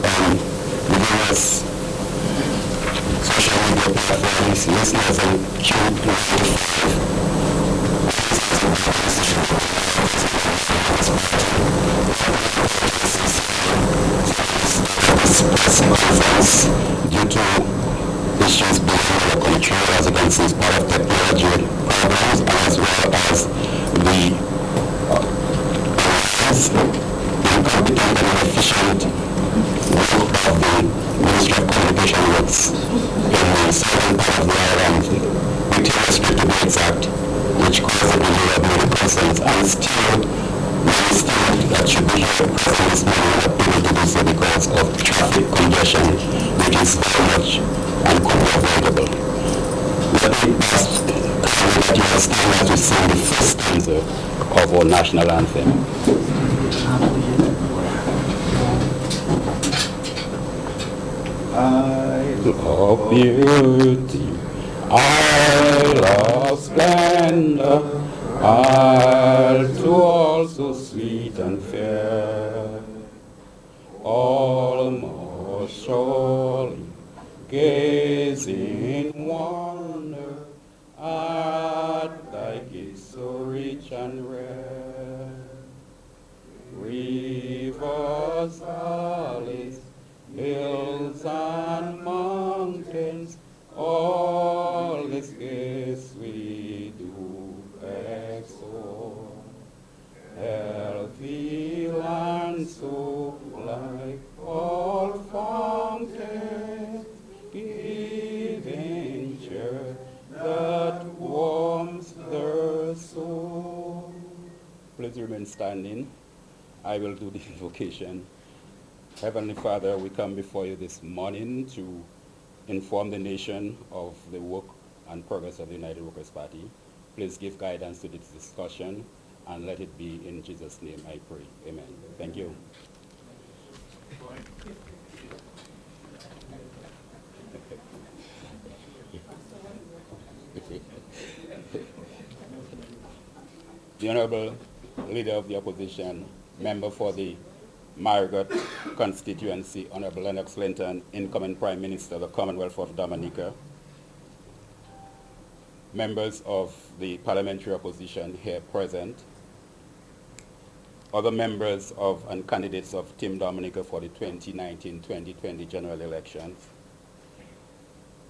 on the various social media platforms, listeners on Q95. Due to issues beyond our control, as you can see, it's part of technology problems, as well as the incompetent and inefficient work of the Ministry of Communication works in the southern part of the island, Victoria Street to be exact, which caused a delay of many persons, and still many students that should be here present this morning are not able to do so because of traffic congestion, which is very much and could be avoidable. Let me ask that you understand as we sing the first stanza of our national anthem. Isle of beauty, isle of splendor, isle to all so sweet and fair, almost surely gaze in wonder at thy gifts so rich and rare. Rivers, valleys, hills and mountains, all this gifts we do extol. Healthy land so like all fountains, giving cheer that warms the soul. Please remain standing. I will do the invocation. Heavenly Father, we come before you this morning to inform the nation of the work and progress of the United Workers' Party. Please give guidance to this discussion, and let it be in Jesus' name I pray. Amen. Thank you. The Honorable Leader of the Opposition, Member for the Margaret constituency, Honorable Lennox Linton, incoming Prime Minister of the Commonwealth of Dominica, members of the parliamentary opposition here present, other members of and candidates of Team Dominica for the 2019-2020 general elections,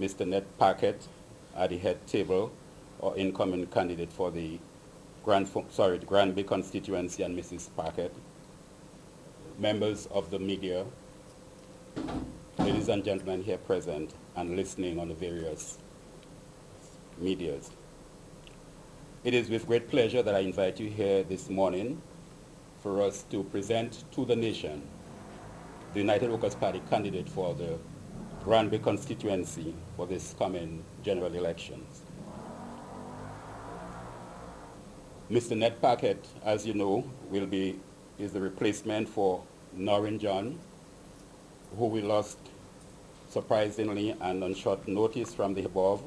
Mr. Ned Paquette at the head table, or incoming candidate for the GRANDBAY constituency, and Mrs. Paquette, members of the media, ladies and gentlemen here present and listening on the various medias. It is with great pleasure that I invite you here this morning for us to present to the nation the United Workers' Party candidate for the GRANDBAY constituency for this coming general elections. Mr. Ned Paquette, as you know, is the replacement for Noreen John, who we lost surprisingly and on short notice from the above.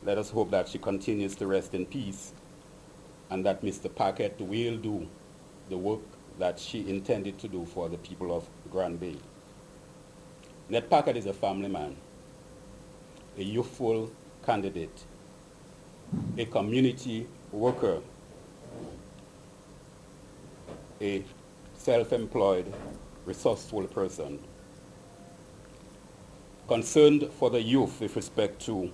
Let us hope that she continues to rest in peace and that Mr. Paquette will do the work that she intended to do for the people of GRANDBAY. Ned Paquette is a family man, a youthful candidate, a community worker, a self-employed, resourceful person, concerned for the youth with respect to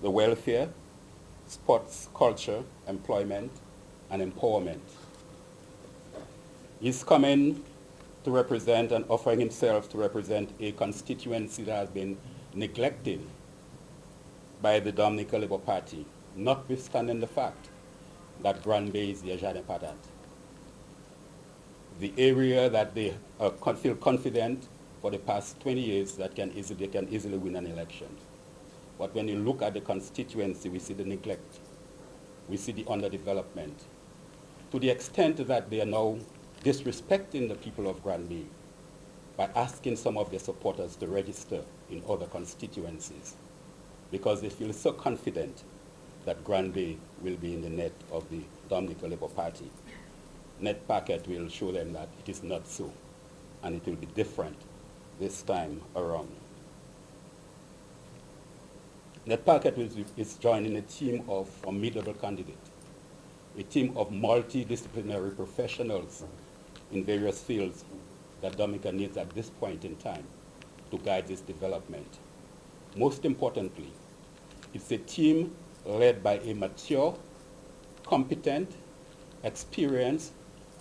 the welfare, sports, culture, employment, and empowerment. He's coming to represent and offering himself to represent a constituency that has been neglected by the Dominica Labour Party, notwithstanding the fact that GRANDBAY is the Ajane Patat. The area that they feel confident for the past 20 years that they can easily win an election. But when you look at the constituency, we see the neglect. We see the underdevelopment. To the extent that they are now disrespecting the people of GRANDBAY by asking some of their supporters to register in other constituencies because they feel so confident that GRANDBAY will be in the net of the Dominica Labour Party. Ned Paquette will show them that it is not so, and it will be different this time around. NEPT Paquette is joining a team of formidable candidates, a team of multidisciplinary professionals in various fields that Dominica needs at this point in time to guide its development. Most importantly, it's a team led by a mature, competent, experienced,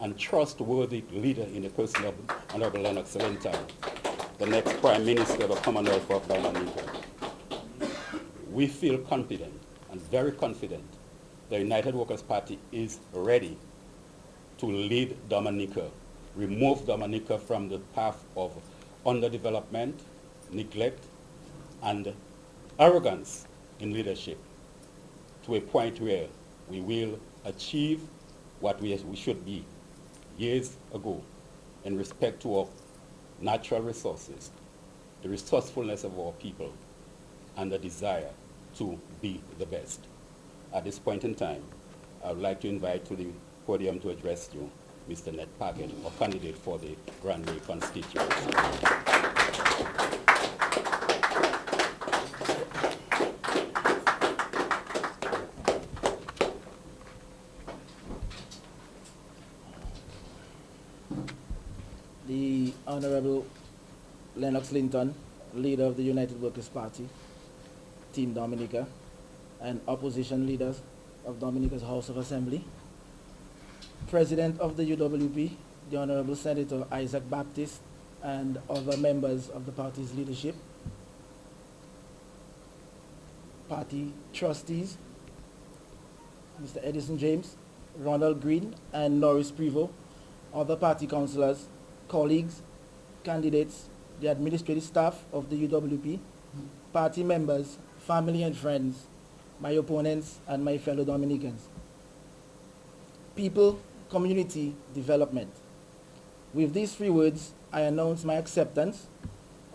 and trustworthy leader in the person of Honorable Lennox Linton, the next Prime Minister of the Commonwealth of Dominica. We feel confident and very confident the United Workers' Party is ready to lead Dominica, remove Dominica from the path of underdevelopment, neglect, and arrogance in leadership to a point where we will achieve what we should be years ago in respect to our natural resources, the resourcefulness of our people, and the desire to be the best. At this point in time, I would like to invite to the podium to address you Mr. NEPT Paquette, a candidate for the GRANDBAY constituency. The Honorable Lennox Linton, leader of the United Workers' Party, Team Dominica, and opposition leaders of Dominica's House of Assembly, President of the UWP, the Honorable Senator Isaac Baptist, and other members of the party's leadership, party trustees, Mr. Edison James, Ronald Green, and Norris Prevost, other party councillors, colleagues, candidates, the administrative staff of the UWP, party members, family and friends, my opponents, and my fellow Dominicans. People, community, development. With these three words, I announce my acceptance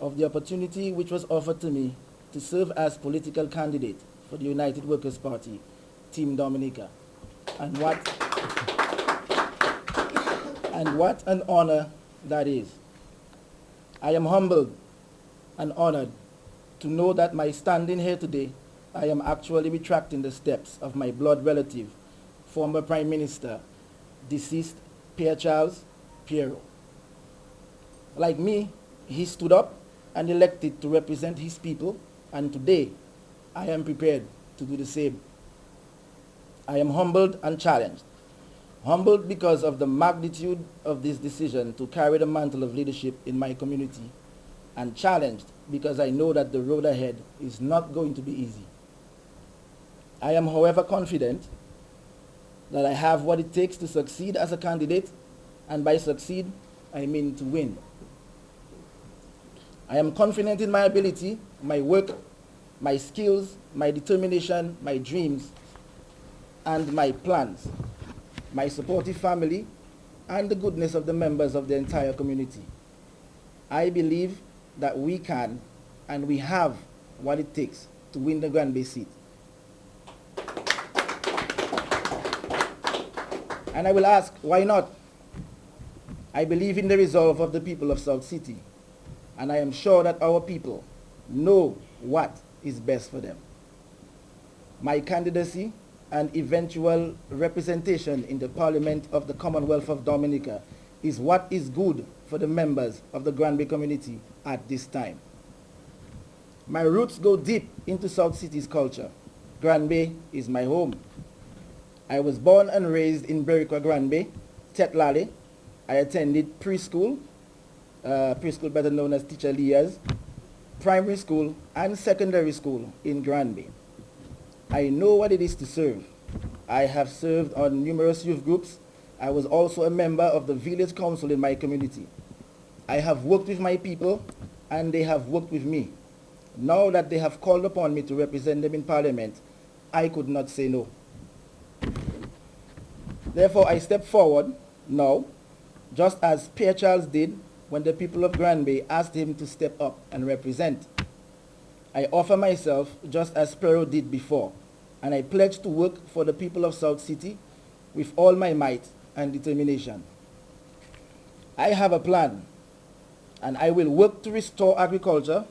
of the opportunity which was offered to me to serve as political candidate for the United Workers' Party, Team Dominica. And what an honor that is. I am humbled and honored to know that by standing here today, I am actually retracting the steps of my blood relative, former Prime Minister, deceased Pierre Charles Pierrot. Like me, he stood up and elected to represent his people, and today I am prepared to do the same. I am humbled and challenged. Humbled because of the magnitude of this decision to carry the mantle of leadership in my community, and challenged because I know that the road ahead is not going to be easy. I am, however, confident that I have what it takes to succeed as a candidate, and by succeed, I mean to win. I am confident in my ability, my work, my skills, my determination, my dreams, and my plans, my supportive family, and the goodness of the members of the entire community. I believe that we can and we have what it takes to win the GRANDBAY seat. And I will ask, why not? I believe in the resolve of the people of South City, and I am sure that our people know what is best for them. My candidacy and eventual representation in the Parliament of the Commonwealth of Dominica is what is good for the members of the GRANDBAY community at this time. My roots go deep into South City's culture. GRANDBAY is my home. I was born and raised in Berwick, GRANDBAY, Tetlale. I attended preschool better known as Teacher Leah's, primary school, and secondary school in GRANDBAY. I know what it is to serve. I have served on numerous youth groups. I was also a member of the village council in my community. I have worked with my people, and they have worked with me. Now that they have called upon me to represent them in Parliament, I could not say no. Therefore, I step forward now, just as Pierre Charles did when the people of GRANDBAY asked him to step up and represent. I offer myself just as Pierrot did before, and I pledge to work for the people of South City with all my might and determination. I have a plan. and I will work to restore agriculture,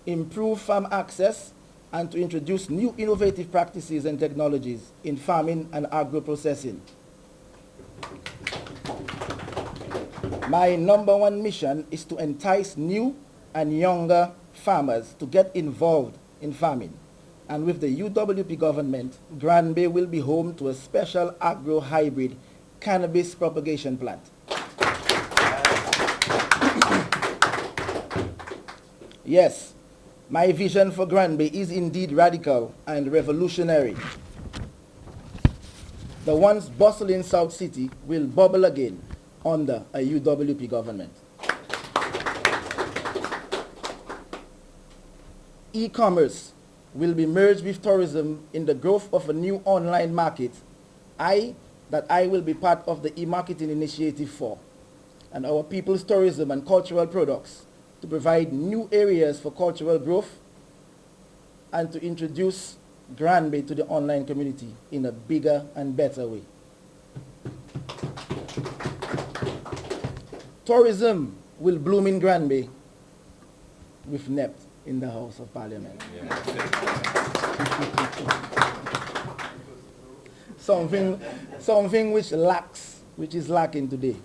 improve farm access, and to introduce new innovative practices and technologies in farming and agro-processing. My number one mission is to entice new and younger farmers to get involved in farming. And with the UWP government, GRANDBAY will be home to a special agro-hybrid cannabis propagation plant. Yes, my vision for GRANDBAY is indeed radical and revolutionary. The once bustling South City will bubble again under a UWP government. E-commerce will be merged with tourism in the growth of a new online market that I will be part of the e-marketing initiative for, and our people's tourism and cultural products to provide new areas for cultural growth and to introduce GRANDBAY to the online community in a bigger and better way. Tourism will bloom in GRANDBAY with NEPT in the House of Parliament. Something which is lacking today.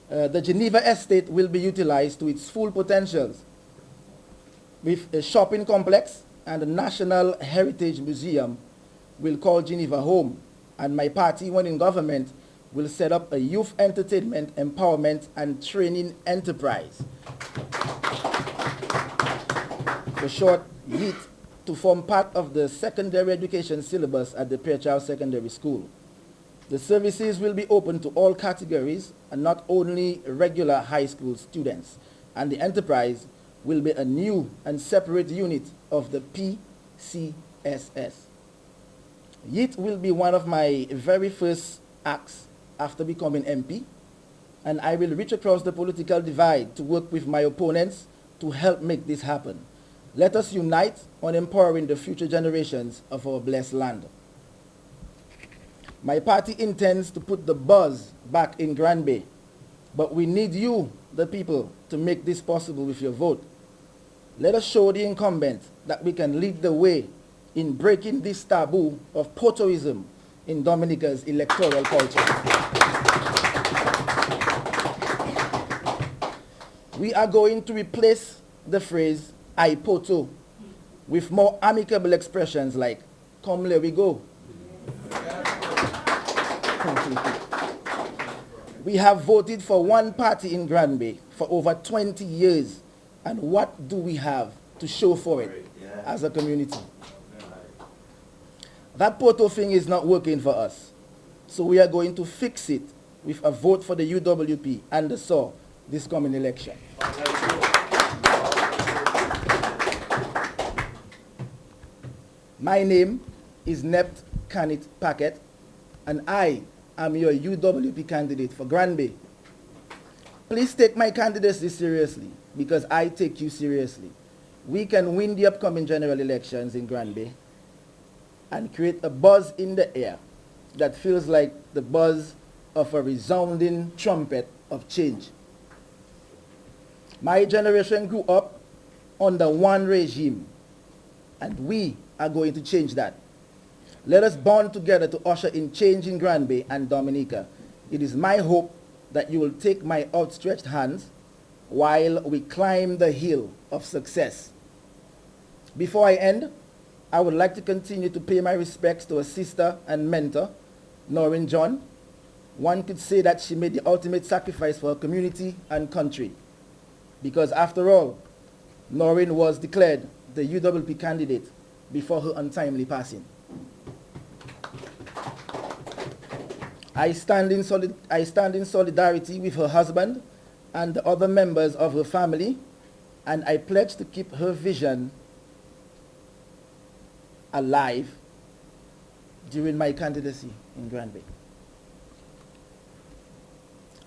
The Geneva estate will be utilized to its full potentials with a shopping complex, and the National Heritage Museum will call Geneva home, and my party, when in government, will set up a youth entertainment, empowerment, and training enterprise, for short, YET, to form part of the secondary education syllabus at the Pearchild Secondary School. The services will be open to all categories and not only regular high school students, and the enterprise will be a new and separate unit of the PCSS. YET will be one of my very first acts after becoming MP, and I will reach across the political divide to work with my opponents to help make this happen. Let us unite on empowering the future generations of our blessed land. My party intends to put the buzz back in GRANDBAY, but we need you, the people, to make this possible with your vote. Let us show the incumbent that we can lead the way in breaking this taboo of potoism in Dominica's electoral culture. We are going to replace the phrase "I poto" with more amicable expressions like "come let we go." We have voted for one party in GRANDBAY for over 20 years, and what do we have to show for it as a community? That poto thing is not working for us, so we are going to fix it with a vote for the UWP and the SAW this coming election. My name is NEPT PACQUETTE, and I am your UWP candidate for GRANDBAY. Please take my candidacy seriously, because I take you seriously. We can win the upcoming general elections in GRANDBAY and create a buzz in the air that feels like the buzz of a resounding trumpet of change. My generation grew up under one regime, and we are going to change that. Let us bond together to usher in change in GRANDBAY and Dominica. It is my hope that you will take my outstretched hands while we climb the hill of success. Before I end, I would like to continue to pay my respects to a sister and mentor, Noreen John. One could say that she made the ultimate sacrifice for her community and country, because after all, Noreen was declared the UWP candidate before her untimely passing. I stand in solidarity with her husband and the other members of her family, and I pledge to keep her vision alive during my candidacy in GRANDBAY.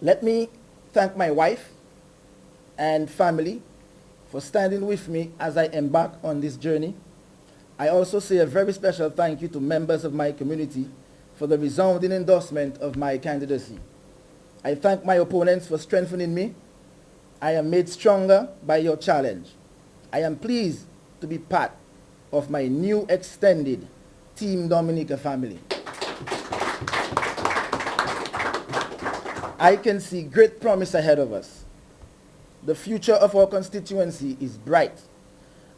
Let me thank my wife and family for standing with me as I embark on this journey. I also say a very special thank you to members of my community for the resounding endorsement of my candidacy. I thank my opponents for strengthening me, I am made stronger by your challenge. I am pleased to be part of my new extended Team Dominica family. I can see great promise ahead of us. The future of our constituency is bright.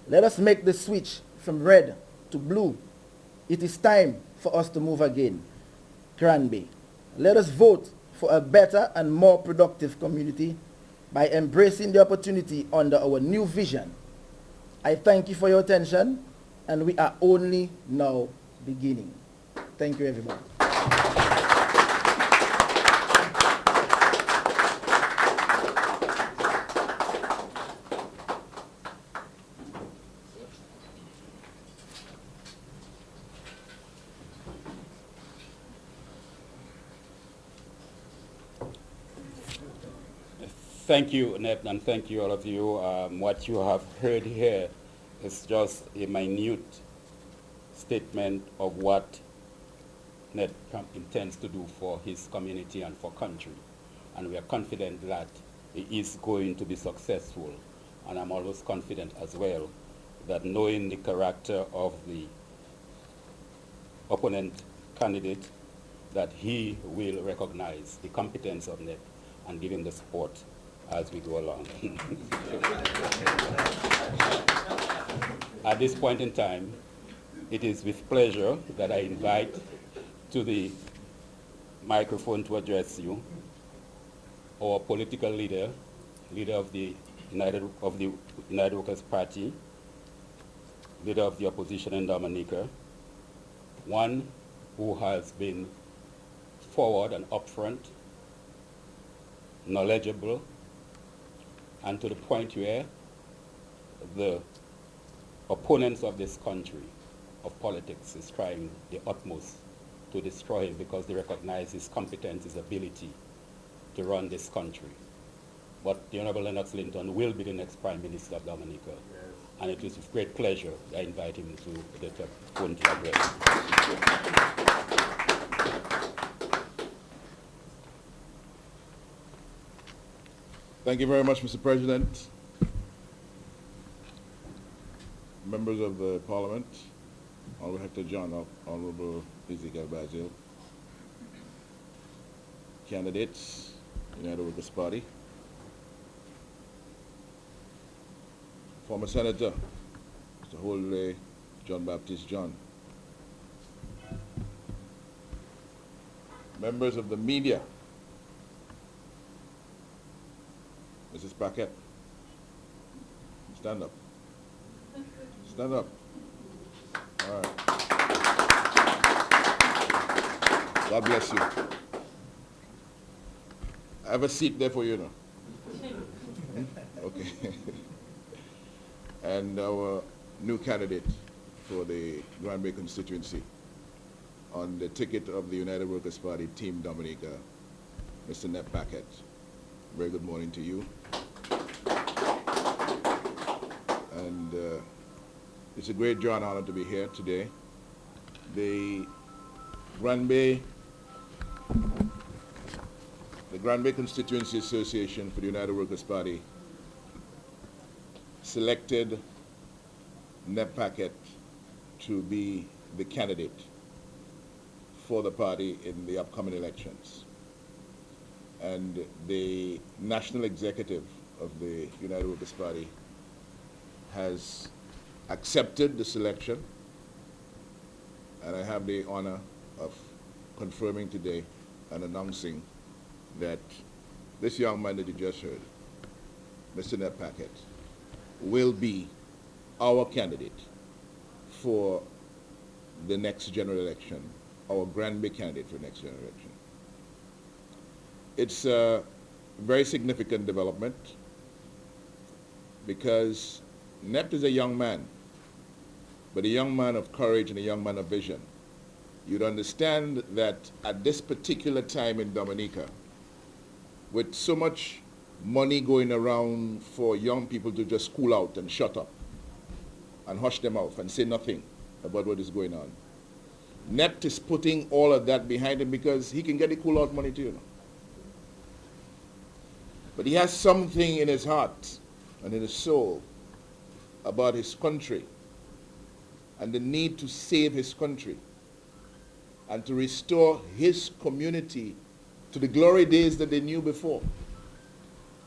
Let us make the switch from red to blue. It is time for us to move again. GRANDBAY. Let us vote for a better and more productive community by embracing the opportunity under our new vision. I thank you for your attention, and we are only now beginning. Thank you, everyone. Thank you, NEPT, and thank you, all of you. What you have heard here is just a minute statement of what NEPT intends to do for his community and for country. And we are confident that he is going to be successful. And I'm always confident as well that knowing the character of the opponent candidate, that he will recognize the competence of NEPT and give him the support as we go along. At this point in time, it is with pleasure that I invite to the microphone to address you our political leader, leader of the United Workers' Party, leader of the opposition in Dominica, one who has been forward and upfront, knowledgeable, and to the point where the opponents of this country, of politics, is trying the utmost to destroy him because they recognize his competence, his ability to run this country. But the Honorable Lennox Linton will be the next Prime Minister of Dominica. Yes. And it is with great pleasure I invite him to the phone to address. Thank you very much, Mr. President. Members of the Parliament, Honorable Hector John, Honorable Ezekiel Basil, candidates, United Workers' Party, former Senator, Mr. Holdley John Baptist John, members of the media, Mrs. Paquette, stand up. Stand up. All right. God bless you. I have a seat there for you now. Okay. And our new candidate for the GRANDBAY constituency on the ticket of the United Workers' Party, Team Dominica, Mr. NEPT Paquette. Very good morning to you. And it's a great joy and honor to be here today. The GRANDBAY Constituency Association for the United Workers' Party selected NEPT Paquette to be the candidate for the party in the upcoming elections. And the national executive of the United Workers' Party has accepted the selection, and I have the honor of confirming today and announcing that this young man that you just heard, Mr. NEPT Paquette, will be our candidate for the next general election, our GRANDBAY candidate for the next general election. It's a very significant development because NEPT is a young man, but a young man of courage and a young man of vision. You'd understand that at this particular time in Dominica, with so much money going around for young people to just cool out and shut up and hush them off and say nothing about what is going on, NEPT is putting all of that behind him because he can get the cool out money too. But he has something in his heart and in his soul about his country and the need to save his country and to restore his community to the glory days that they knew before,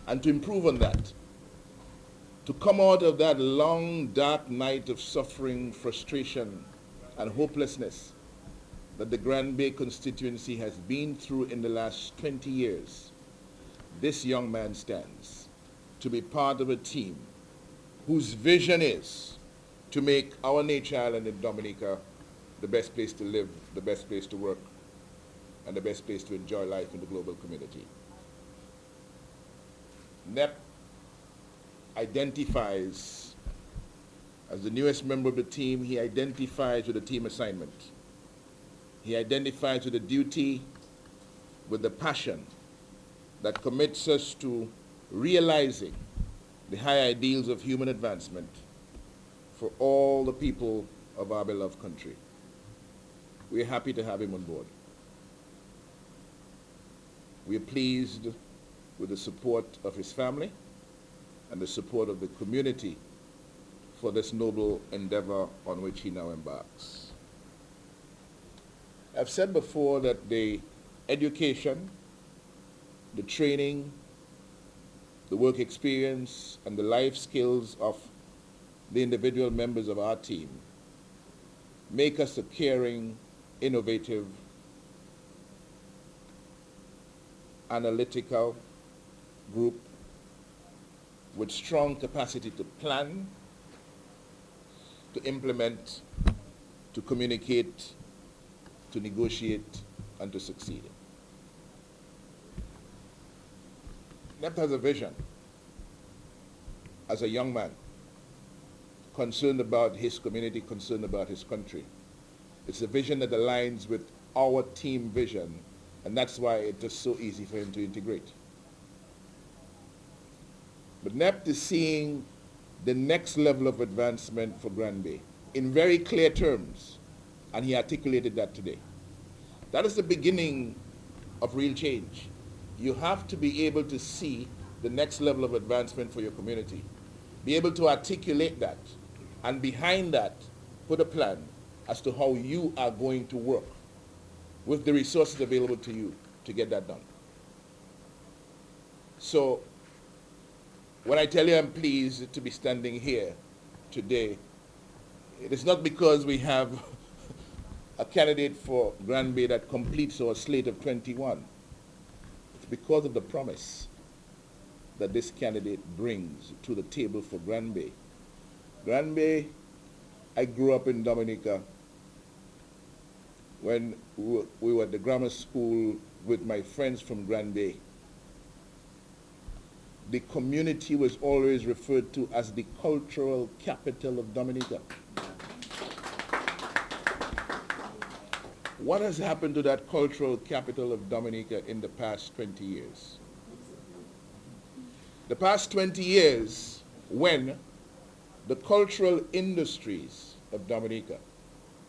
and to improve on that, to come out of that long, dark night of suffering, frustration, and hopelessness that the GRANDBAY constituency has been through in the last 20 years. This young man stands to be part of a team whose vision is to make our nature island in Dominica the best place to live, the best place to work, and the best place to enjoy life in the global community. NEPT identifies, as the newest member of the team, he identifies with the team assignment. He identifies with the duty, with the passion that commits us to realizing the high ideals of human advancement for all the people of our beloved country. We are happy to have him on board. We are pleased with the support of his family and the support of the community for this noble endeavor on which he now embarks. I've said before that the education, the training, the work experience, and the life skills of the individual members of our team make us a caring, innovative, analytical group with strong capacity to plan, to implement, to communicate, to negotiate, and to succeed. NEPT has a vision as a young man, concerned about his community, concerned about his country. It's a vision that aligns with our team vision, and that's why it is so easy for him to integrate. But NEPT is seeing the next level of advancement for GRANDBAY in very clear terms, and he articulated that today. That is the beginning of real change. You have to be able to see the next level of advancement for your community, be able to articulate that, and behind that, put a plan as to how you are going to work with the resources available to you to get that done. So, when I tell you I'm pleased to be standing here today, it is not because we have a candidate for GRANDBAY that completes our slate of 21. It's because of the promise that this candidate brings to the table for GRANDBAY. GRANDBAY, I grew up in Dominica when we were at the grammar school with my friends from GRANDBAY. The community was always referred to as the cultural capital of Dominica. What has happened to that cultural capital of Dominica in the past 20 years? The past 20 years when the cultural industries of Dominica,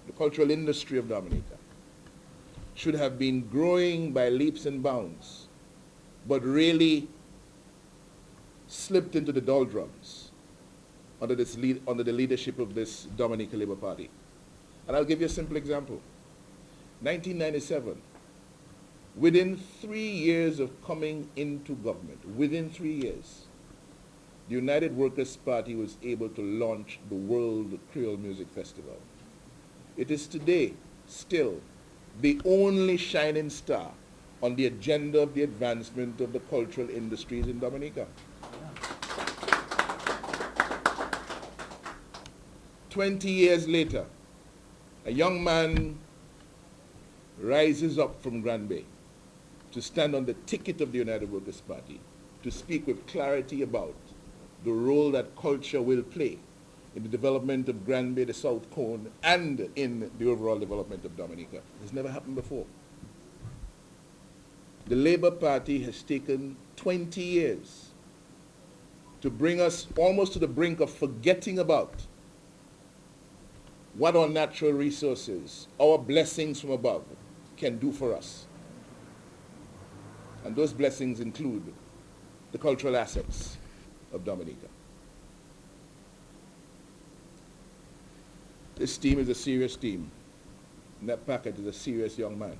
the cultural industry of Dominica, should have been growing by leaps and bounds, but really slipped into the doldrums under the leadership of this Dominica Labour Party. And I'll give you a simple example. 1997, within 3 years of coming into government, within 3 years, the United Workers' Party was able to launch the World Creole Music Festival. It is today still the only shining star on the agenda of the advancement of the cultural industries in Dominica. 20 years later, a young man rises up from GRANDBAY to stand on the ticket of the United Workers' Party to speak with clarity about the role that culture will play in the development of GRANDBAY, the South Cone, and in the overall development of Dominica. It's never happened before. The Labour Party has taken 20 years to bring us almost to the brink of forgetting about what our natural resources, our blessings from above, can do for us. And those blessings include the cultural assets of Dominica. This team is a serious team. NEPT Paquette is a serious young man.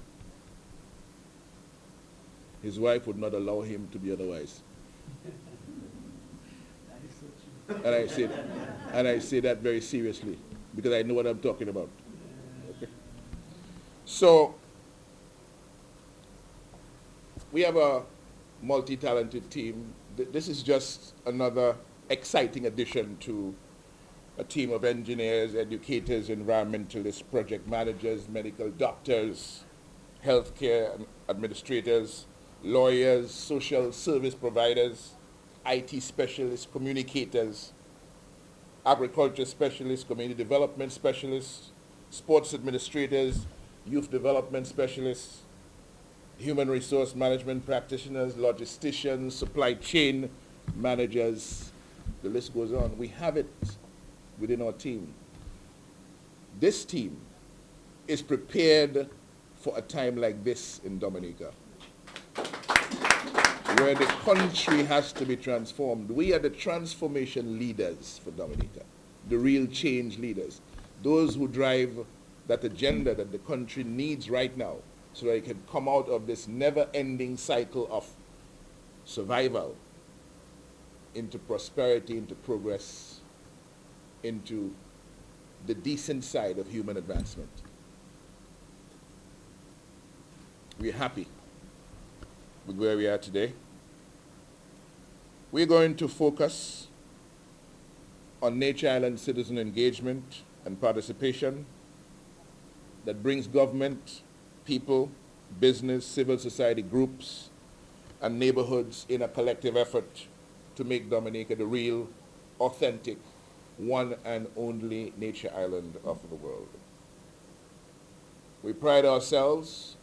His wife would not allow him to be otherwise. And I say that very seriously because I know what I'm talking about. Okay. So we have a multi-talented team. This is just another exciting addition to a team of engineers, educators, environmentalists, project managers, medical doctors, healthcare administrators, lawyers, social service providers, IT specialists, communicators, agriculture specialists, community development specialists, sports administrators, youth development specialists, human resource management practitioners, logisticians, supply chain managers. The list goes on. We have it within our team. This team is prepared for a time like this in Dominica, where the country has to be transformed. We are the transformation leaders for Dominica, the real change leaders, those who drive that agenda that the country needs right now so that it can come out of this never-ending cycle of survival into prosperity, into progress, into the decent side of human advancement. We're happy with where we are today. We're going to focus on Nature Island citizen engagement and participation that brings government, people, business, civil society groups, and neighborhoods in a collective effort to make Dominica the real, authentic, one and only nature island of the world. We pride ourselves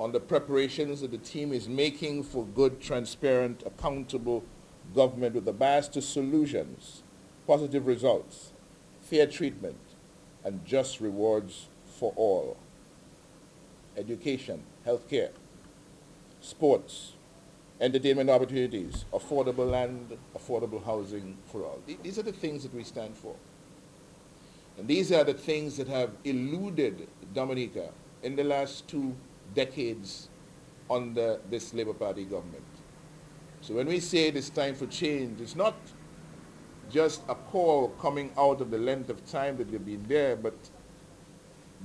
on the preparations that the team is making for good, transparent, accountable government with a bias to solutions, positive results, fair treatment, and just rewards for all. Education, healthcare, sports, entertainment opportunities, affordable land, affordable housing for all. These are the things that we stand for. And these are the things that have eluded Dominica in the last 2 decades under this Labour Party government. So when we say it is time for change, it's not just a call coming out of the length of time that they've been there, but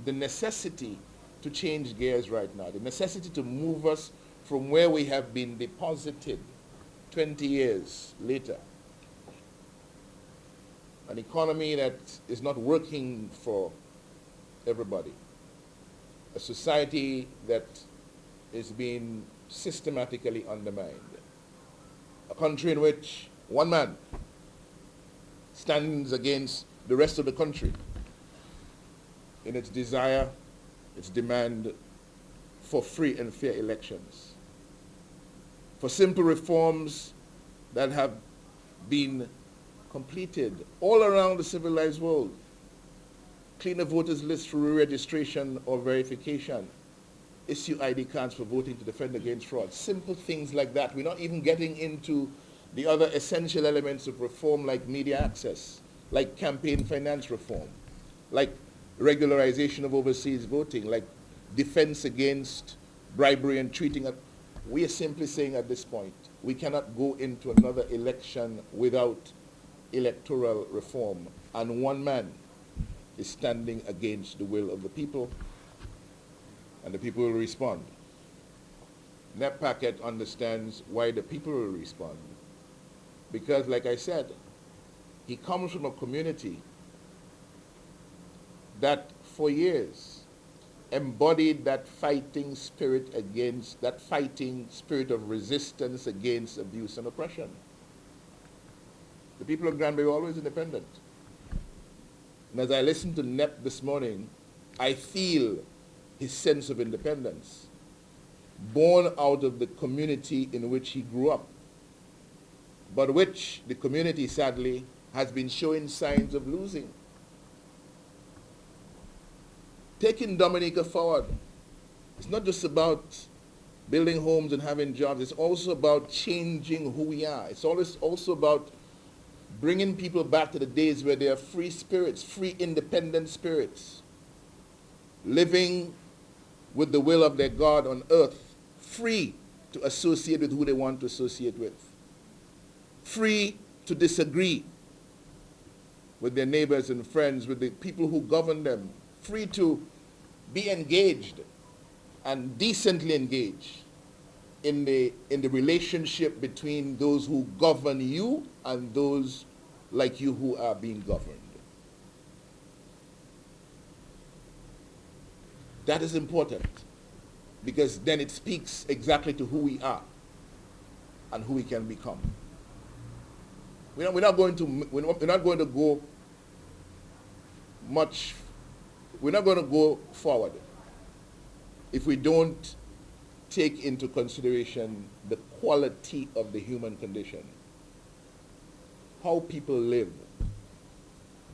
the necessity to change gears right now, the necessity to move us from where we have been deposited 20 years later. An economy that is not working for everybody. A society that is being systematically undermined. A country in which one man stands against the rest of the country in its desire, its demand for free and fair elections, for simple reforms that have been completed all around the civilized world. Clean the voters list for re-registration or verification, issue ID cards for voting to defend against fraud. Simple things like that. We're not even getting into the other essential elements of reform like media access, like campaign finance reform, like regularization of overseas voting, like defense against bribery and treating. We are simply saying at this point, we cannot go into another election without electoral reform. And one man is standing against the will of the people, and the people will respond. NEPT Paquette understands why the people will respond. Because, like I said, he comes from a community that for years embodied that fighting spirit against, that fighting spirit of resistance against abuse and oppression. The people of GRANDBAY were always independent. And as I listened to NEPT this morning, I feel his sense of independence, born out of the community in which he grew up, but which the community, sadly, has been showing signs of losing. Taking Dominica forward, it's not just about building homes and having jobs. It's also about changing who we are. It's always also about bringing people back to the days where they are free spirits, free independent spirits, living with the will of their God on earth, free to associate with who they want to associate with, free to disagree with their neighbors and friends, with the people who govern them, free to be engaged and decently engaged in the relationship between those who govern you and those like you who are being governed. That is important, because then it speaks exactly to who we are and who we can become. We're not going to go much. We're not going to go forward if we don't take into consideration the quality of the human condition, how people live,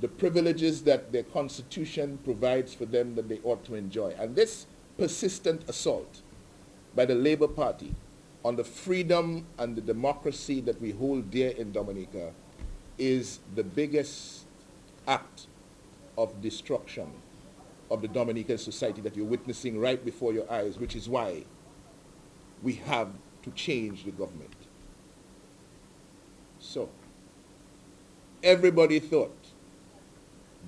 the privileges that their constitution provides for them that they ought to enjoy. And this persistent assault by the Labour Party on the freedom and the democracy that we hold dear in Dominica is the biggest act of destruction of the Dominican society that you're witnessing right before your eyes, which is why we have to change the government. So, everybody thought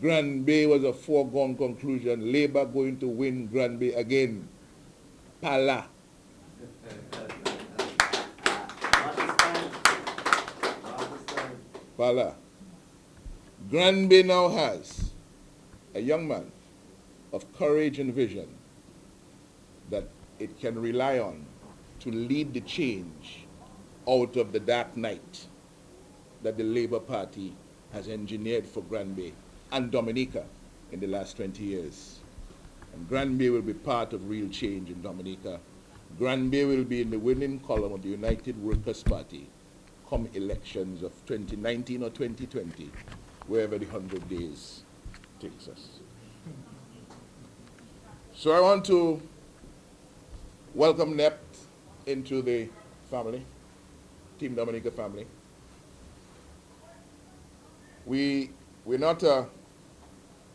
GRANDBAY was a foregone conclusion, Labour going to win GRANDBAY again. Pala. Pala. GRANDBAY now has a young man of courage and vision that it can rely on to lead the change out of the dark night that the Labour Party has engineered for GRANDBAY and Dominica in the last 20 years. And GRANDBAY will be part of real change in Dominica. GRANDBAY will be in the winning column of the United Workers' Party come elections of 2019 or 2020, wherever the 100 days takes us. So I want to welcome NEPT into the family, Team Dominica family. We're not a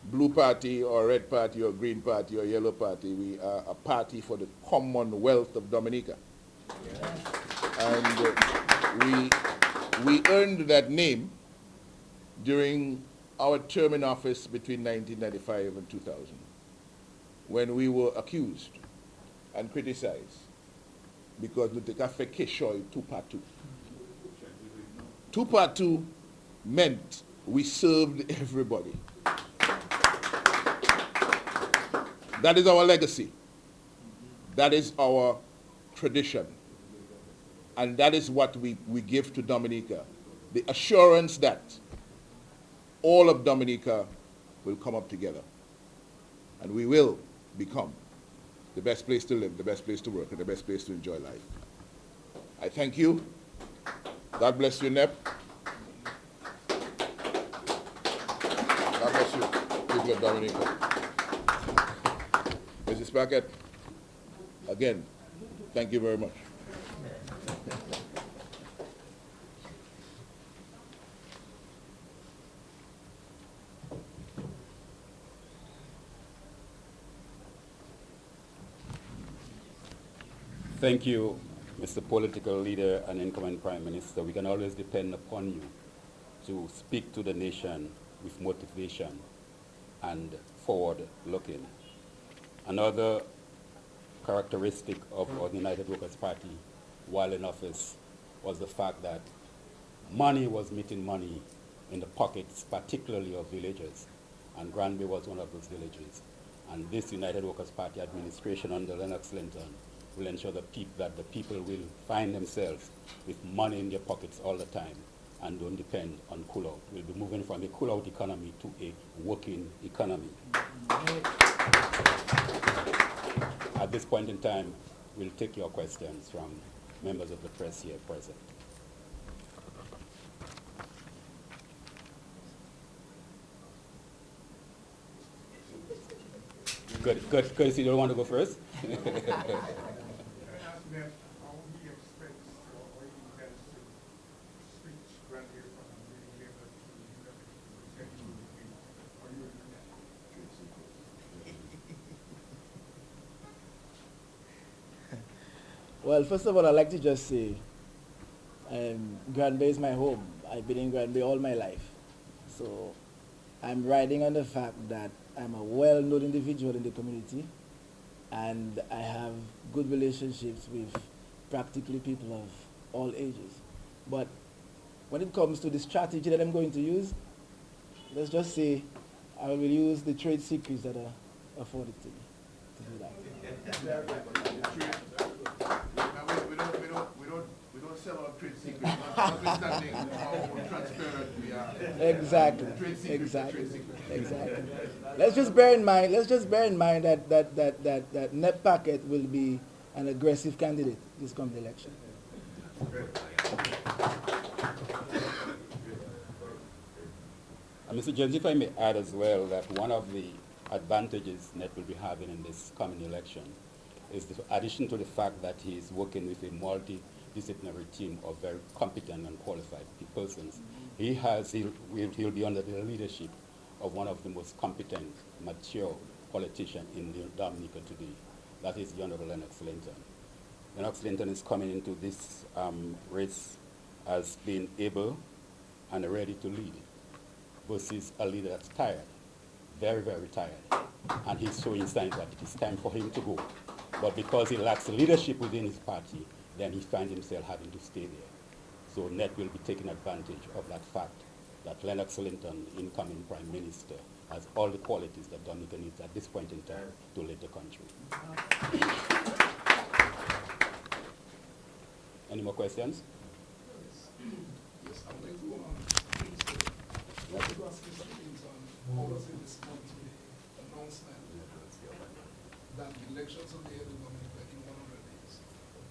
blue party or red party or green party or yellow party. We are a party for the Commonwealth of Dominica. Yeah. And we earned that name during our term in office between 1995 and 2000, when we were accused and criticized because we take a Keshoy 2-part-2. 2-part-2 meant we served everybody. That is our legacy. That is our tradition. And that is what we give to Dominica. The assurance that all of Dominica will come up together. And we will become the best place to live, the best place to work, and the best place to enjoy life. I thank you. God bless you, NEP. God bless you, people of Dominica. Mrs. Paquette, again, thank you very much. Thank you, Mr. Political Leader and Incoming Prime Minister. We can always depend upon you to speak to the nation with motivation and forward-looking. Another characteristic of the United Workers' Party while in office was the fact that money was meeting money in the pockets, particularly of villagers, and GRANDBAY was one of those villages. And this United Workers' Party administration under Lennox Linton will ensure that the people will find themselves with money in their pockets all the time and don't depend on cool-out. We'll be moving from a cool-out economy to a working economy. At this point in time, we'll take your questions from members of the press here present. Good. Courtesy, you don't want to go first? Well, first of all, I'd like to just say, GRANDBAY is my home. I've been in GRANDBAY all my life. So I'm riding on the fact that I'm a well-known individual in the community, and I have good relationships with practically people of all ages. But when it comes to the strategy that I'm going to use, let's just say I will use the trade secrets that are afforded to me to do that. We don't sell our trade secrets, notwithstanding how transparent we are. Exactly. Trade secrets, Exactly. trade secrets. Exactly. Let's just bear in mind that NEPT Paquette will be an aggressive candidate this coming election. Mr. James, if I may add as well that one of the advantages NET will be having in this coming election is the addition to the fact that he is working with a multidisciplinary team of very competent and qualified persons. He'll be under the leadership of one of the most competent, mature politicians in Dominica today. That is the Honorable Lennox Linton. Lennox Linton is coming into this race as being able and ready to lead, versus a leader that's tired, very, very tired. And he's showing signs that it is time for him to go. But because he lacks leadership within his party, then he finds himself having to stay there. So NET will be taking advantage of that fact that Lennox Linton, the incoming Prime Minister, has all the qualities that Dominica needs at this point in time to lead the country. Any more questions? Yes, I would like to ask Mr. Clinton, how does he respond to the announcement that the elections will be held in Dominica in 100 days?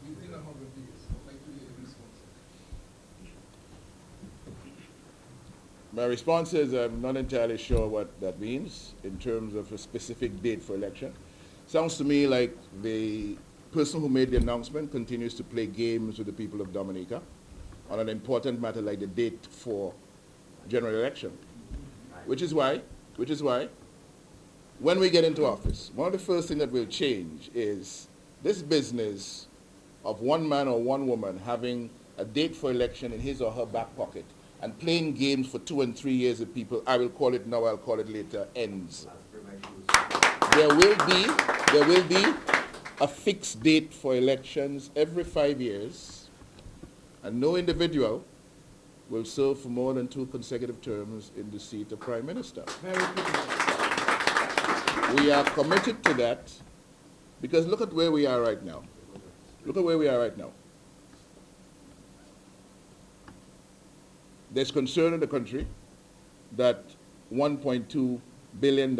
Within 100 days, I would like to hear your response. My response is I'm not entirely sure what that means in terms of a specific date for election. Sounds to me like the person who made the announcement continues to play games with the people of Dominica on an important matter like the date for general election. Which is why, when we get into office, one of the first things that will change is this business of one man or one woman having a date for election in his or her back pocket and playing games for 2 and 3 years with people, I will call it now, I'll call it later, ends. There will be a fixed date for elections every 5 years, and no individual will serve for more than 2 consecutive terms in the seat of Prime Minister. We are committed to that because look at where we are right now. Look at where we are right now. There's concern in the country that $1.2 billion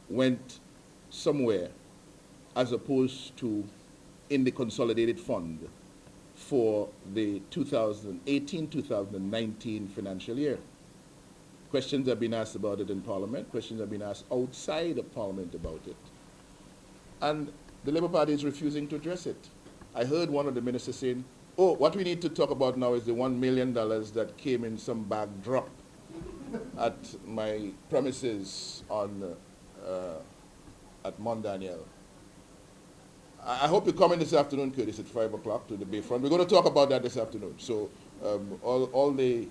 went somewhere as opposed to in the consolidated fund for the 2018-2019 financial year. Questions have been asked about it in Parliament. Questions have been asked outside of Parliament about it. And the Labour Party is refusing to address it. I heard one of the ministers saying, oh, what we need to talk about now is the $1 million that came in some bag drop at my premises on at Mont Daniel. I hope you come in this afternoon, Curtis, at 5 o'clock to the Bayfront. We're going to talk about that this afternoon. So all the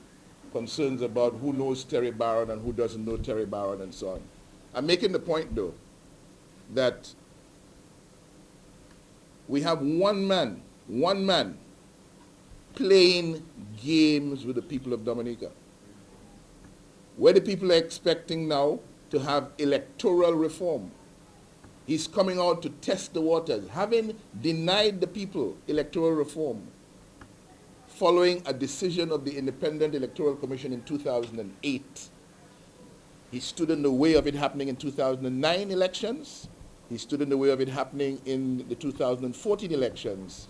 concerns about who knows Terry Barron and who doesn't know Terry Barron and so on. I'm making the point, though, that we have one man playing games with the people of Dominica. Where the people are expecting now to have electoral reform. He's coming out to test the waters, having denied the people electoral reform following a decision of the Independent Electoral Commission in 2008. He stood in the way of it happening in 2009 elections. He stood in the way of it happening in the 2014 elections.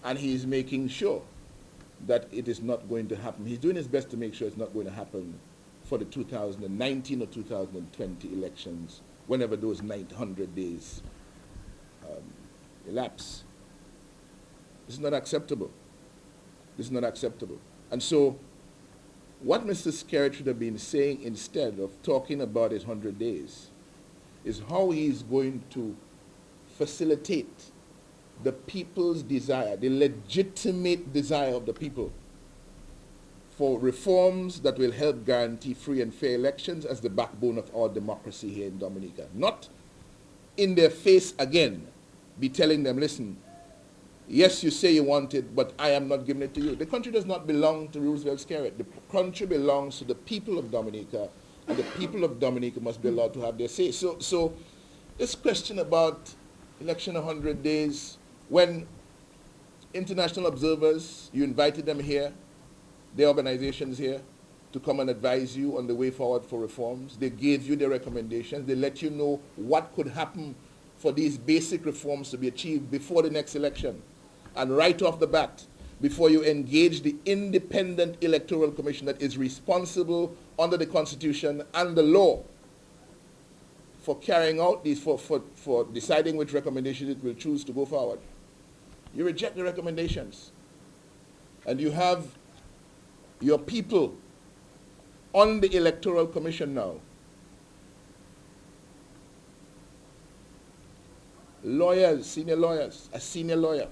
And he's making sure that it is not going to happen. He's doing his best to make sure it's not going to happen for the 2019 or 2020 elections, whenever those 900 days elapse. This is not acceptable. This is not acceptable. And so what Mr. Skerritt should have been saying instead of talking about his 100 days is how he's going to facilitate the people's desire, the legitimate desire of the people for reforms that will help guarantee free and fair elections as the backbone of our democracy here in Dominica. Not in their face again be telling them, listen, yes, you say you want it, but I am not giving it to you. The country does not belong to Roosevelt Skerritt. The country belongs to the people of Dominica, and the people of Dominica must be allowed to have their say. So this question about election 100 days, when international observers, you invited them here, their organizations here, to come and advise you on the way forward for reforms. They gave you their recommendations. They let you know what could happen for these basic reforms to be achieved before the next election. And right off the bat, before you engage the independent electoral commission that is responsible under the Constitution and the law for carrying out these, for deciding which recommendations it will choose to go forward. You reject the recommendations. And you have your people on the electoral commission now. Lawyers, a senior lawyer,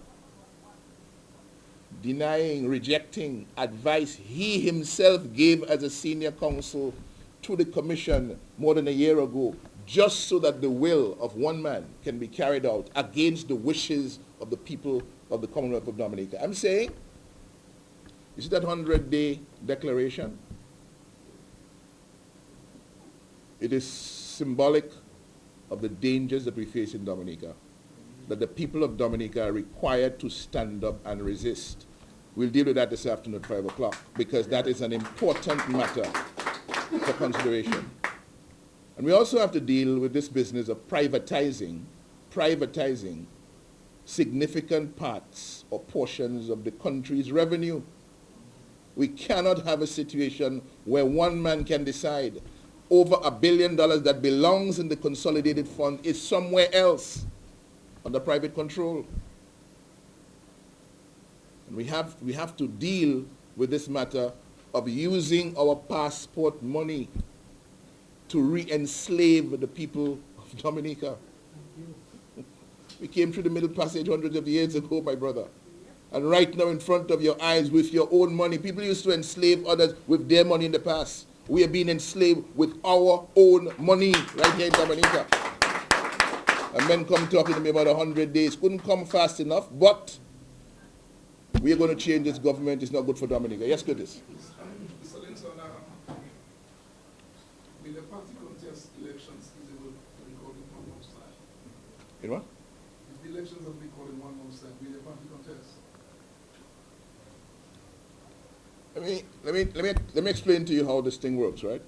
denying, rejecting advice he himself gave as a senior counsel to the commission more than a year ago, just so that the will of one man can be carried out against the wishes of the people of the Commonwealth of Dominica. I'm saying, you see that 100-day declaration? It is symbolic of the dangers that we face in Dominica, that the people of Dominica are required to stand up and resist. We'll deal with that this afternoon at 5 o'clock, because that is an important matter for consideration. And we also have to deal with this business of privatizing significant parts or portions of the country's revenue. We cannot have a situation where one man can decide over $1 billion that belongs in the consolidated fund is somewhere else under private control. And we have to deal with this matter of using our passport money to re-enslave the people of Dominica. We came through the Middle Passage hundreds of years ago, my brother. And right now in front of your eyes with your own money, people used to enslave others with their money in the past. We are being enslaved with our own money right here in Dominica. And men come talking to me about 100 days. Couldn't come fast enough, but we are going to change this government. It's not good for Dominica. Yes, Curtis? Mr. Linton, will the party contest elections is able to be called in one month's time? In what? If the elections have been called in 1 month's time, will the party contest? Let me explain to you how this thing works, right?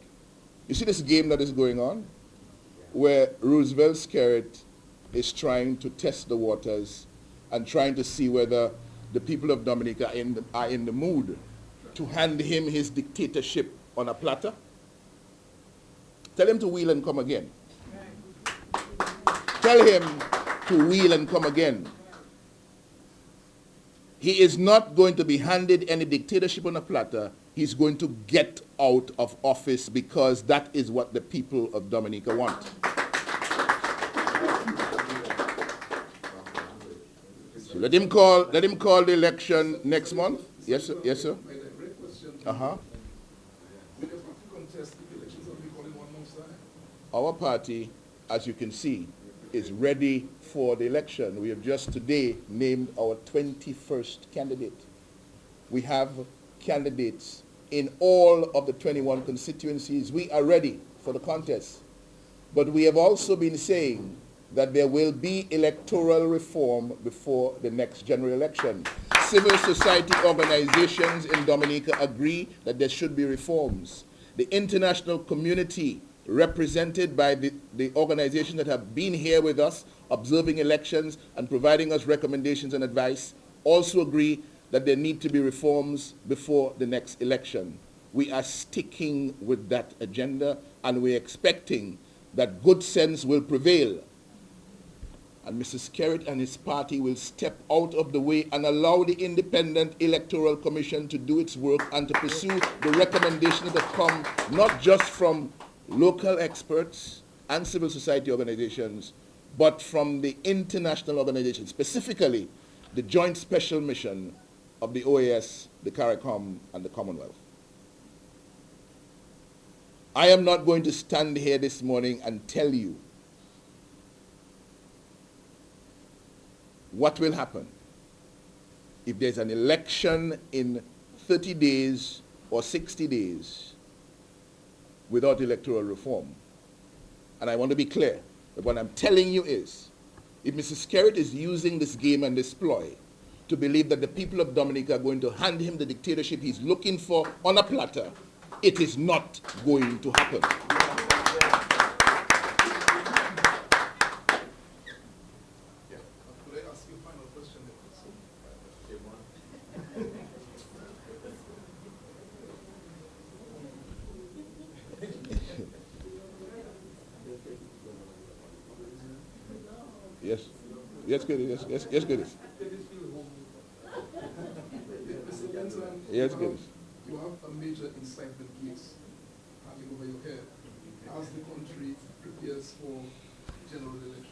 You see this game that is going on, where Roosevelt Skerritt is trying to test the waters and trying to see whether the people of Dominica are in the mood to hand him his dictatorship on a platter. Tell him to wheel and come again. Tell him to wheel and come again. He is not going to be handed any dictatorship on a platter. He's going to get out of office, because that is what the people of Dominica want. So let him call the election next month. Yes, sir. Yes, sir. My direct question to Uh-huh. will the party contest if elections have been called in 1 month's time? Our party, as you can see, is ready for the election. We have just today named our 21st candidate. We have candidates in all of the 21 constituencies. We are ready for the contest. But we have also been saying that there will be electoral reform before the next general election. Civil society organizations in Dominica agree that there should be reforms. The international community, represented by the organizations that have been here with us, observing elections and providing us recommendations and advice, also agree that there need to be reforms before the next election. We are sticking with that agenda, and we're expecting that good sense will prevail. And Mr. Skerritt and his party will step out of the way and allow the Independent Electoral Commission to do its work and to pursue the recommendations that come not just from local experts and civil society organizations, but from the international organizations, specifically the Joint Special Mission of the OAS, the CARICOM, and the Commonwealth. I am not going to stand here this morning and tell you what will happen if there's an election in 30 days or 60 days without electoral reform. And I want to be clear that what I'm telling you is, if Mr. Skerritt is using this game and this ploy to believe that the people of Dominica are going to hand him the dictatorship he's looking for on a platter, it is not going to happen. Could I ask you a final question? Yes. Yes, good. Yes, good. Mr. Benson, Yes, good. you have a major incitement case hanging over your head as the country prepares for general elections.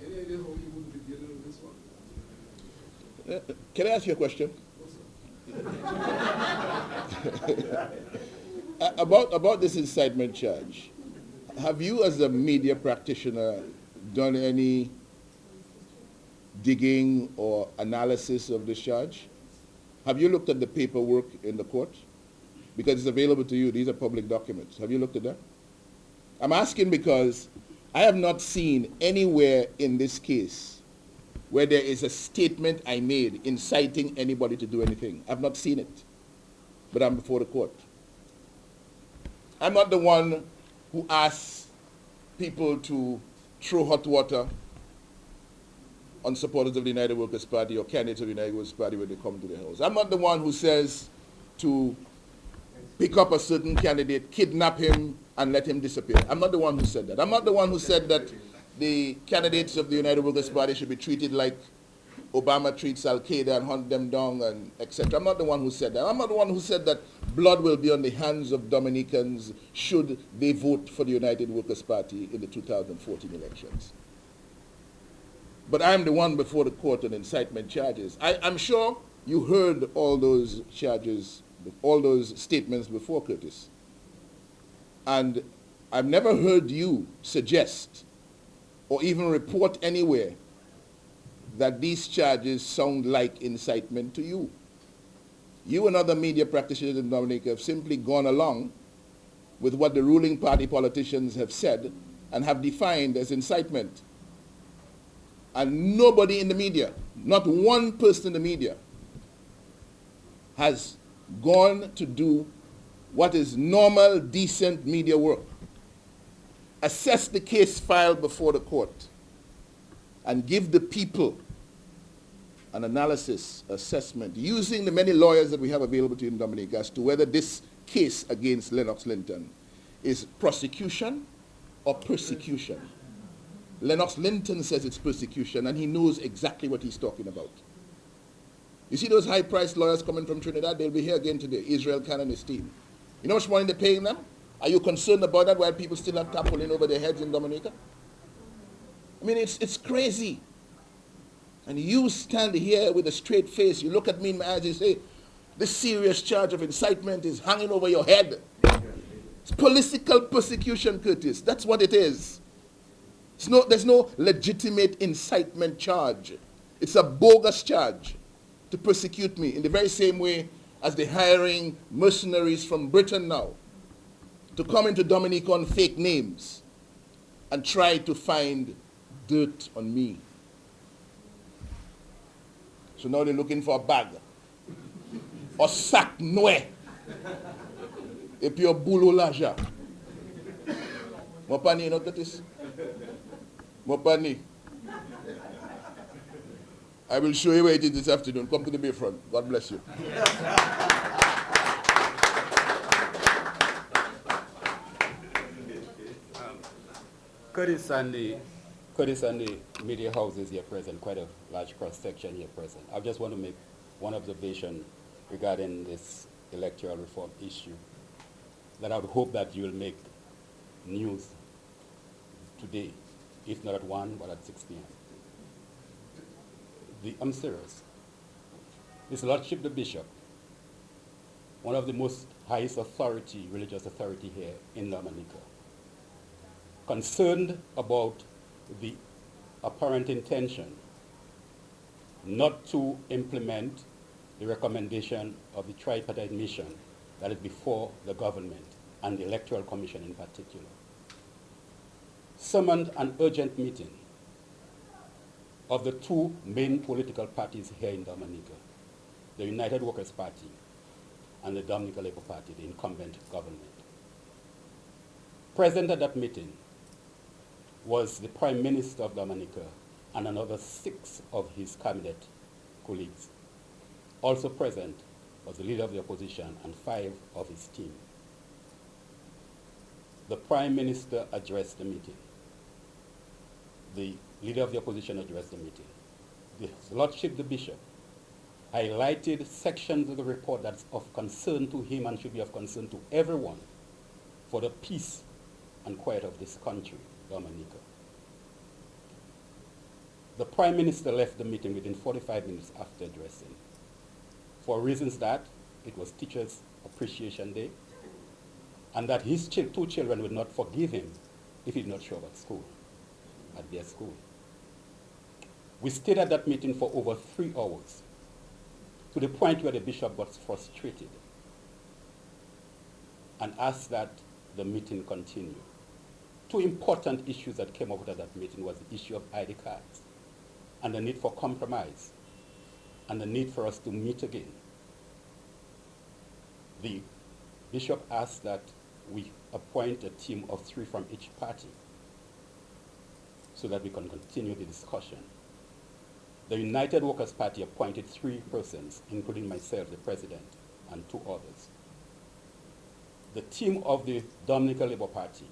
Any idea how you would be dealing with this one? Can I ask you a question? About this incitement charge, have you as a media practitioner done any digging or analysis of this charge? Have you looked at the paperwork in the court? Because it's available to you. These are public documents. Have you looked at that? I'm asking because I have not seen anywhere in this case where there is a statement I made inciting anybody to do anything. I've not seen it, but I'm before the court. I'm not the one who asks people to throw hot water on supporters of the United Workers' Party or candidates of the United Workers' Party when they come to the house. I'm not the one who says to pick up a certain candidate, kidnap him, and let him disappear. I'm not the one who said that. I'm not the one who said that the candidates of the United Workers' Party should be treated like Obama treats Al-Qaeda and hunt them down and etc. I'm not the one who said that. I'm not the one who said that blood will be on the hands of Dominicans should they vote for the United Workers' Party in the 2014 elections. But I'm the one before the court on incitement charges. I'm sure you heard all those charges, all those statements before, Curtis. And I've never heard you suggest or even report anywhere that these charges sound like incitement to you. You and other media practitioners in Dominica have simply gone along with what the ruling party politicians have said and have defined as incitement. And nobody in the media, not one person in the media, has gone to do what is normal, decent media work. Assess the case filed before the court and give the people an analysis, assessment, using the many lawyers that we have available to you in Dominica as to whether this case against Lennox Linton is prosecution or persecution. Lennox Linton says it's persecution, and he knows exactly what he's talking about. You see those high-priced lawyers coming from Trinidad? They'll be here again today, Israel Khan and his team. You know how much money they're paying them? Are you concerned about that while people still have tarpaulin over their heads in Dominica? I mean, it's crazy. And you stand here with a straight face, you look at me in my eyes, you say, this serious charge of incitement is hanging over your head. It's political persecution, Curtis. That's what it is. There's no legitimate incitement charge. It's a bogus charge to persecute me in the very same way as they're hiring mercenaries from Britain now to come into Dominica on fake names and try to find dirt on me. So now they're looking for a bag. Or sac noe. Et puis au boulot l'argent. Mon panier, not Curtis? Mon panier. I will show you where it is this afternoon. Come to the bayfront. God bless you. Curtis and the media houses here present, quite a large cross-section here present. I just want to make one observation regarding this electoral reform issue, that I would hope that you will make news today if not at 1, but at 6 p.m. I'm serious. His Lordship the Bishop, one of the most highest authority, religious authority here in Dominica, concerned about the apparent intention not to implement the recommendation of the tripartite mission that is before the government and the Electoral Commission in particular, summoned an urgent meeting of the two main political parties here in Dominica, the United Workers' Party and the Dominica Labour Party, the incumbent government. Present at that meeting was the Prime Minister of Dominica and another 6 of his cabinet colleagues. Also present was the Leader of the Opposition and 5 of his team. The Prime Minister addressed the meeting. The Leader of the Opposition addressed the meeting. His Lordship the Bishop highlighted sections of the report that's of concern to him and should be of concern to everyone for the peace and quiet of this country, Dominica. The Prime Minister left the meeting within 45 minutes after addressing, for reasons that it was Teachers' Appreciation Day, and that his 2 children would not forgive him if he did not show up at their school. We stayed at that meeting for over 3 hours, to the point where the bishop got frustrated and asked that the meeting continue. 2 important issues that came out of that meeting was the issue of ID cards and the need for compromise and the need for us to meet again. The bishop asked that we appoint a team of 3 from each party so that we can continue the discussion. The United Workers' Party appointed 3 persons, including myself, the president, and 2 others. The team of the Dominica Labour Party,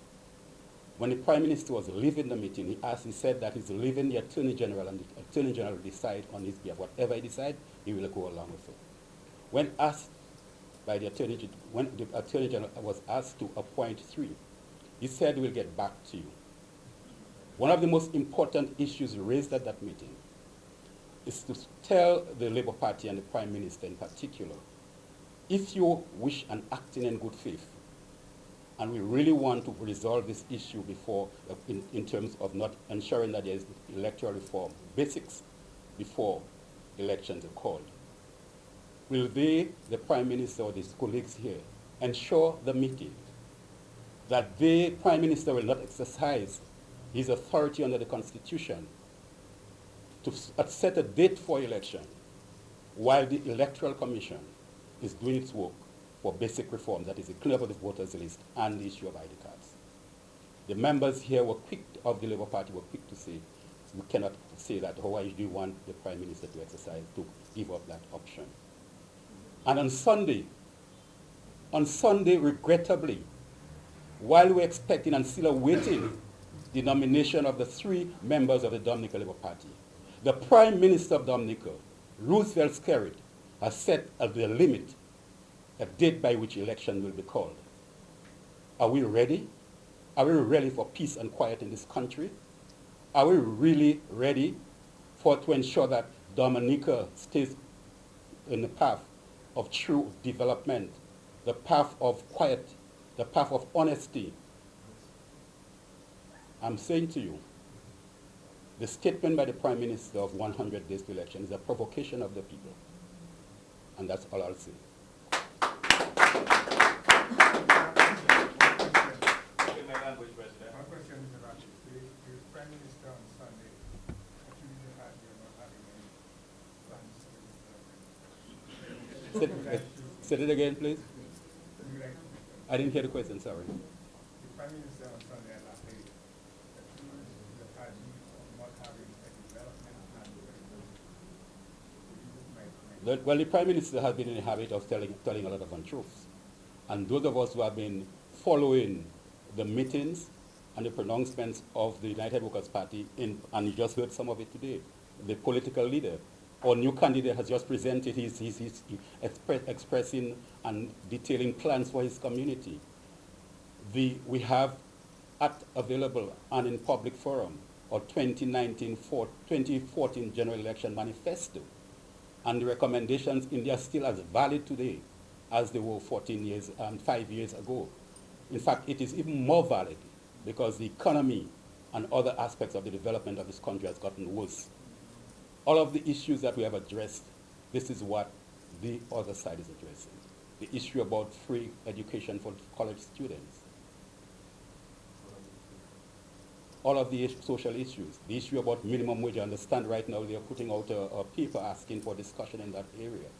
when the Prime Minister was leaving the meeting, he said that he's leaving the Attorney General, and the Attorney General will decide on his behalf. Whatever he decides, he will go along with it. When asked by the Attorney General, when the Attorney General was asked to appoint 3, he said, we'll get back to you. One of the most important issues raised at that meeting is to tell the Labour Party and the Prime Minister in particular, if you wish and acting in good faith, and we really want to resolve this issue before, in terms of not ensuring that there is electoral reform, basics before elections are called, will they, the Prime Minister or his colleagues here, ensure the meeting that the Prime Minister will not exercise his authority under the Constitution to set a date for election while the Electoral Commission is doing its work for basic reform, that is the cleanup of the voters list and the issue of ID cards. The members here were quick, of the Labour Party were quick to say, we cannot say that, why do you want the Prime Minister to exercise, to give up that option? And on Sunday, regrettably, while we're expecting and still awaiting the nomination of the 3 members of the Dominica Labour Party, the Prime Minister of Dominica, Roosevelt Skerrit, has set as the limit a date by which election will be called. Are we ready? Are we ready for peace and quiet in this country? Are we really ready to ensure that Dominica stays in the path of true development, the path of quiet, the path of honesty? I'm saying to you, the statement by the Prime Minister of 100 days to election is a provocation of the people. And that's all I'll say. My question is about the Prime Minister on Sunday actually had not having any plans. Say it again, please. I didn't hear the question, sorry. The Prime Minister on Sunday had last day the party not having a development plan. Well, the Prime Minister has been in the habit of telling a lot of untruths. And those of us who have been following the meetings and the pronouncements of the United Workers' Party, and you just heard some of it today, the political leader, our new candidate has just presented his expressing and detailing plans for his community. We have at available and in public forum or 2014 general election manifesto. And the recommendations in there are still as valid today as they were 5 years ago. In fact, it is even more valid because the economy and other aspects of the development of this country has gotten worse. All of the issues that we have addressed, this is what the other side is addressing. The issue about free education for college students. All of the social issues. The issue about minimum wage. I understand right now they are putting out a paper asking for discussion in that area.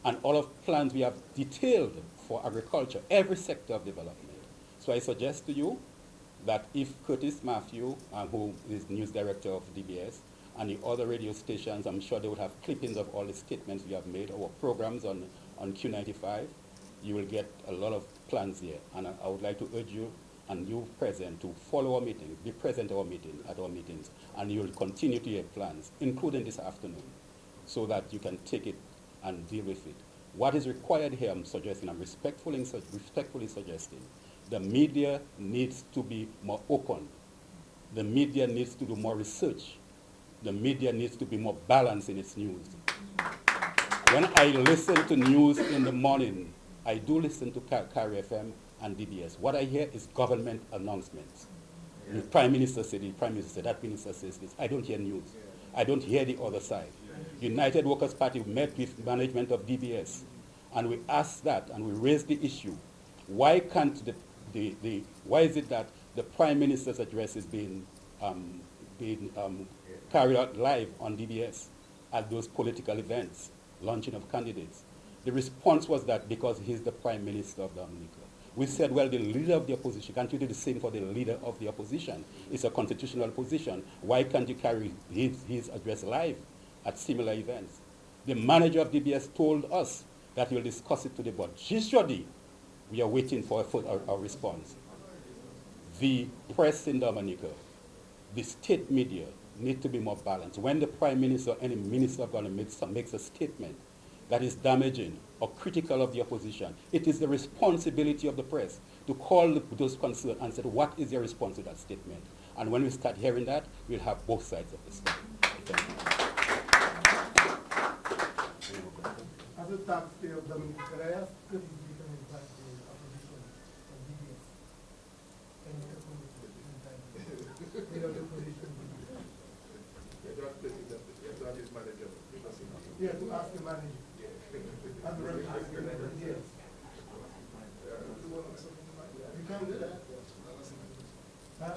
And all of plans we have detailed for agriculture, every sector of development. So I suggest to you that if Curtis Matthew, who is news director of DBS, and the other radio stations, I'm sure they would have clippings of all the statements we have made, our programs on Q95, you will get a lot of plans here. And I would like to urge you and you present to follow our meetings, be present at our meetings, and you will continue to hear plans, including this afternoon, so that you can take it and deal with it. What is required here, I'm respectfully suggesting, the media needs to be more open. The media needs to do more research. The media needs to be more balanced in its news. When I listen to news in the morning, I do listen to Carry FM and DBS. What I hear is government announcements. The Prime Minister said, that Minister says this. I don't hear news. I don't hear the other side. United Workers' Party met with management of DBS, and we asked that, and we raised the issue. Why can't why is it that the Prime Minister's address is being carried out live on DBS at those political events, launching of candidates? The response was that because he's the Prime Minister of Dominica. We said, well, the leader of the opposition, can't you do the same for the leader of the opposition? It's a constitutional position. Why can't you carry his address live at similar events? The manager of DBS told us that he will discuss it to the board. Usually, we are waiting for our response. The press in Dominica, the state media need to be more balanced. When the Prime Minister or any minister of government makes a statement that is damaging or critical of the opposition, it is the responsibility of the press to call those concerned and say, what is your response to that statement? And when we start hearing that, we'll have both sides of the story. As a taxpayer of Dominica, can I ask Curtis if you can invite the opposition of DBS? Can you invite the opposition? Yeah, to ask the manager. And the representative, yes. You can do that. Huh?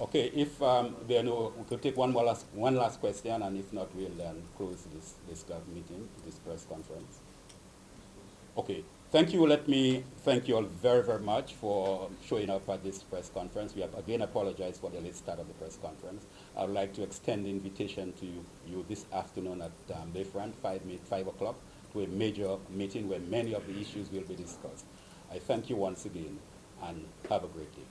Okay, if there are no, we could take one last question, and if not, we'll then close this meeting, this press conference. Okay, thank you. Let me thank you all very, very much for showing up at this press conference. We have again apologized for the late start of the press conference. I would like to extend the invitation to you this afternoon at Bayfront, 5 o'clock, to a major meeting where many of the issues will be discussed. I thank you once again, and have a great day.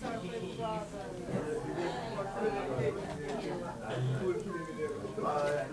Sorry, brother.